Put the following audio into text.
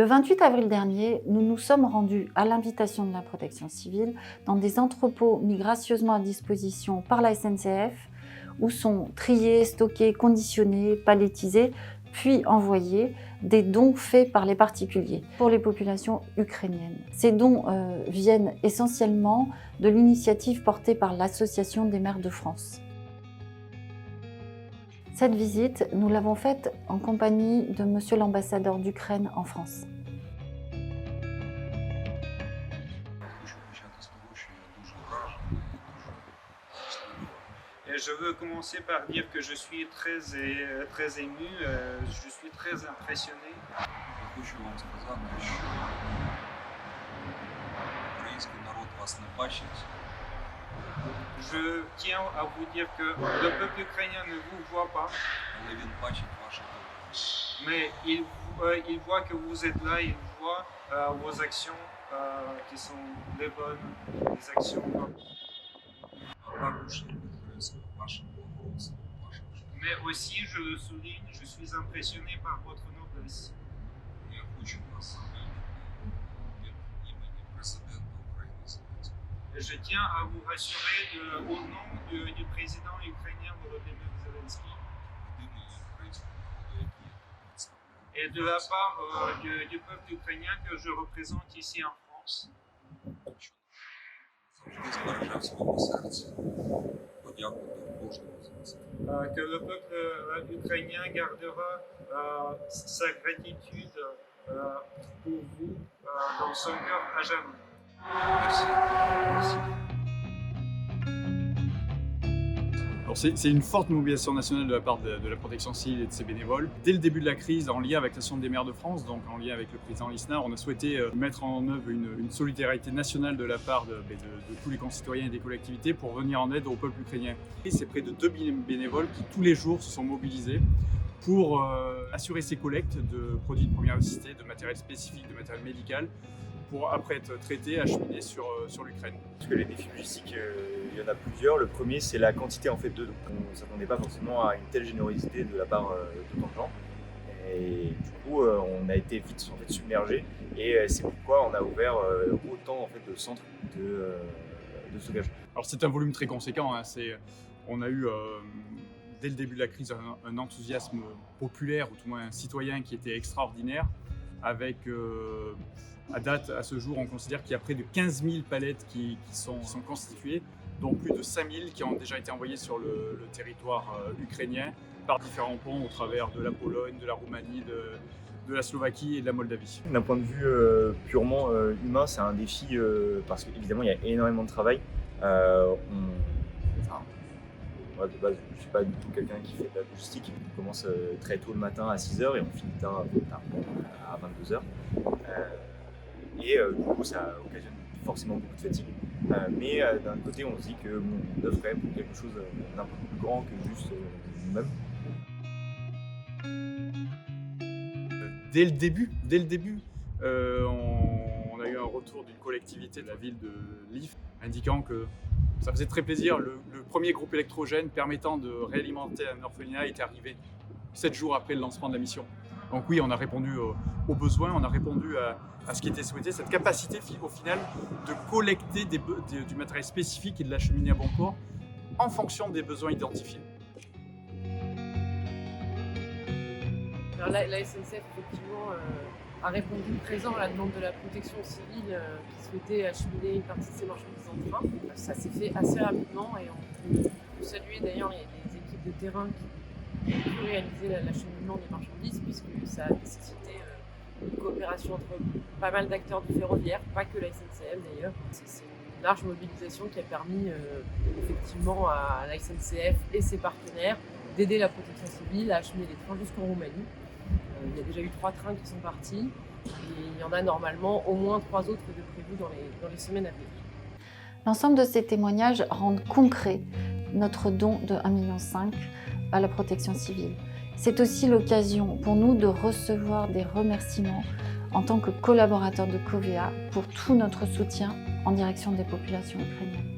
Le 28 avril dernier, nous nous sommes rendus à l'invitation de la protection civile dans des entrepôts mis gracieusement à disposition par la SNCF où sont triés, stockés, conditionnés, palettisés, puis envoyés des dons faits par les particuliers pour les populations ukrainiennes. Ces dons viennent essentiellement de l'initiative portée par l'Association des maires de France. Cette visite, nous l'avons faite en compagnie de Monsieur l'ambassadeur d'Ukraine en France. Je veux commencer par dire que je suis très ému, je suis très impressionné. Хочу вам сказати, що український народ вас не бачить. Je tiens à vous dire que le peuple ukrainien ne vous voit pas, Але він бачить ваші добрі. mais il voit que vous êtes là, il voit vos actions qui sont les bonnes, les actions. А також я підкреслюю вашим благородством, вашим життям. Mais aussi, je le souligne, je suis impressionné par votre noblesse. Я хочу вас від імені президента України Зеленського. Je tiens à vous rassurer au nom du président ukrainien Volodymyr Zelensky Єдиний український народ, який я тут представляю. et de la part du peuple ukrainien que je représente ici en France. Що завжди збереже в своєму серці подякувати кожному з вас. Que le peuple ukrainien gardera sa gratitude pour vous dans son cœur à jamais. Мерсі. Мерсі. Alors c'est une forte mobilisation nationale de la part de la protection civile et de ses bénévoles. Dès le début de la crise, en lien avec l'Association des maires de France, donc en lien avec le président Lisnard, on a souhaité mettre en œuvre une solidarité nationale de la part de tous les concitoyens et des collectivités pour venir en aide au peuple ukrainien. Et c'est près de 2 bénévoles qui tous les jours se sont mobilisés pour assurer ces collectes de produits de première nécessité, de matériel spécifique, de matériel médical, pour après être traités, acheminés sur l'Ukraine. Parce que les défis logistiques, il y en a plusieurs. Le premier, c'est la quantité en fait d'œufs. Donc, on ne s'attendait pas forcément à une telle générosité de la part d'autant de gens. Et du coup, on a été vite en fait, submergé. Et c'est pourquoi on a ouvert autant en fait, de centres de stockage. Alors c'est un volume très conséquent, hein. On a eu dès le début de la crise un enthousiasme populaire, ou tout au moins un citoyen qui était extraordinaire, avec à date, à ce jour, on considère qu'il y a près de 15 000 palettes qui sont constituées, dont plus de 5 000 qui ont déjà été envoyées sur le territoire ukrainien par différents ponts au travers de la Pologne, de la Roumanie, de la Slovaquie et de la Moldavie. D'un point de vue purement humain, c'est un défi parce qu'évidemment, il y a énormément de travail. Moi, de base, je ne suis pas du tout quelqu'un qui fait de la logistique. On commence très tôt le matin à 6h et on finit tard à 22h. Du coup, ça occasionne forcément beaucoup de fatigue. Mais d'un côté, on se dit qu'on œuvre quand même pour quelque chose d'un peu plus grand que juste nous-mêmes. Dès le début, on a eu un retour d'une collectivité de la ville de Lviv indiquant que ça faisait très plaisir. Le premier groupe électrogène permettant de réalimenter un orphelinat est arrivé 7 jours après le lancement de la mission. Donc oui, on a répondu aux besoins, on a répondu à ce qui était souhaité, cette capacité au final de collecter du matériel spécifique et de l'acheminer à bon port en fonction des besoins identifiés. Alors la SNCF effectivement a répondu présent à la demande de la protection civile qui souhaitait acheminer une partie de ses marchandises en train. Ça s'est fait assez rapidement et on peut saluer d'ailleurs les équipes de terrain qui ont pu réaliser l'acheminement des marchandises puisque ça a nécessité une coopération entre pas mal d'acteurs du ferroviaire, pas que la SNCF d'ailleurs. C'est une large mobilisation qui a permis effectivement à la SNCF et ses partenaires d'aider la protection civile à acheminer les trains jusqu'en Roumanie. Il y a déjà eu 3 trains qui sont partis et il y en a normalement au moins 3 autres de prévus dans les semaines à venir. L'ensemble de ces témoignages rendent concret notre don de 1,5 million à la protection civile. C'est aussi l'occasion pour nous de recevoir des remerciements en tant que collaborateurs de Covea pour tout notre soutien en direction des populations ukrainiennes.